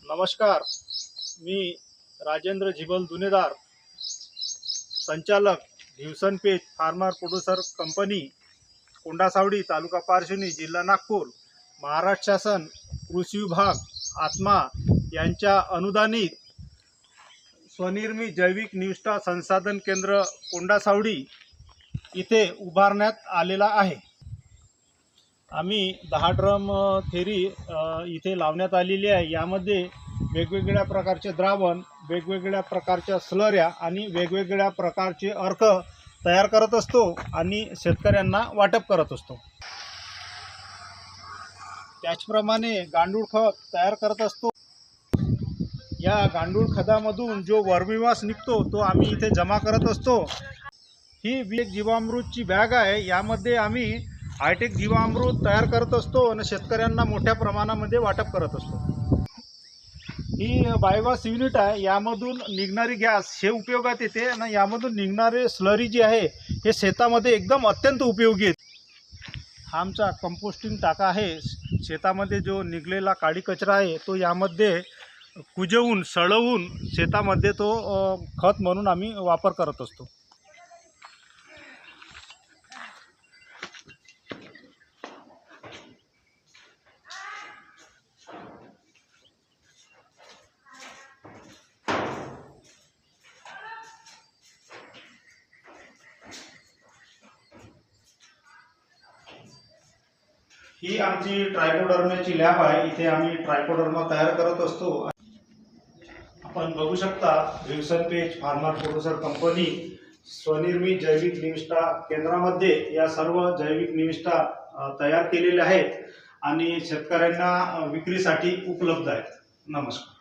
नमस्कार, मी राजेंद्र झिबल दुनेदार, संचालक Bhivsan Pej farmer producer company, Kondasawadi, taluka Parshivani, जिल्हा नागपूर, महाराष्ट्र शासन कृषी विभाग आत्मा यांच्या अनुदानित स्वनिर्मित जैविक निविष्ठा संसाधन केंद्र कोंडासावडी इथे उभारण्यात आलेला आहे। आम्ही 10 ड्रम थेरी इथे लावण्यात आलेली आहे। यामध्ये वेगवेगळ्या प्रकारचे द्रावण, वेगवेगळ्या प्रकारच्या स्लऱ्या आणि वेगवेगळ्या प्रकारचे अर्क तयार करत असतो आणि शेतकऱ्यांना वाटप करत असतो। त्याचप्रमाणे गांडूळ खत तयार करत असतो। या गांडूळ खतामधून जो वर्मीवास निघतो तो आम्ही इथे जमा करत असतो। ही एक जीवामृतची बॅग आहे। यामध्ये आम्ही हायटेक जीवामृत तयार करत असतो आणि शेतकऱ्यांना मोठ्या प्रमाणामध्ये वाटप करत असतो। ही बायोगॅस युनिट आहे। यामधून निघणारी गॅस हे उपयोगात येते आणि यामधून निघणारे स्लरी जी आहे हे शेतामध्ये एकदम अत्यंत उपयोगी आहे। हा आमचा कंपोस्टिंग टाका आहे। शेतामध्ये जो निघलेला काळी कचरा आहे तो यामध्ये कुजवून सळवून शेतामध्ये तो खत म्हणून आम्ही वापर करत असतो। ही आमची ट्रायकोडर्माची लॅब आहे। इथे आम्ही ट्रायकोडर्मा तयार करत असतो। आपण बघू शकता Bhivsan Pej farmer producer company स्वनिर्मित जैविक निविष्ठा केंद्रामध्ये या सर्व जैविक निविष्ठा तयार केलेल्या आहेत आणि शेतकऱ्यांना विक्रीसाठी उपलब्ध आहेत। नमस्कार।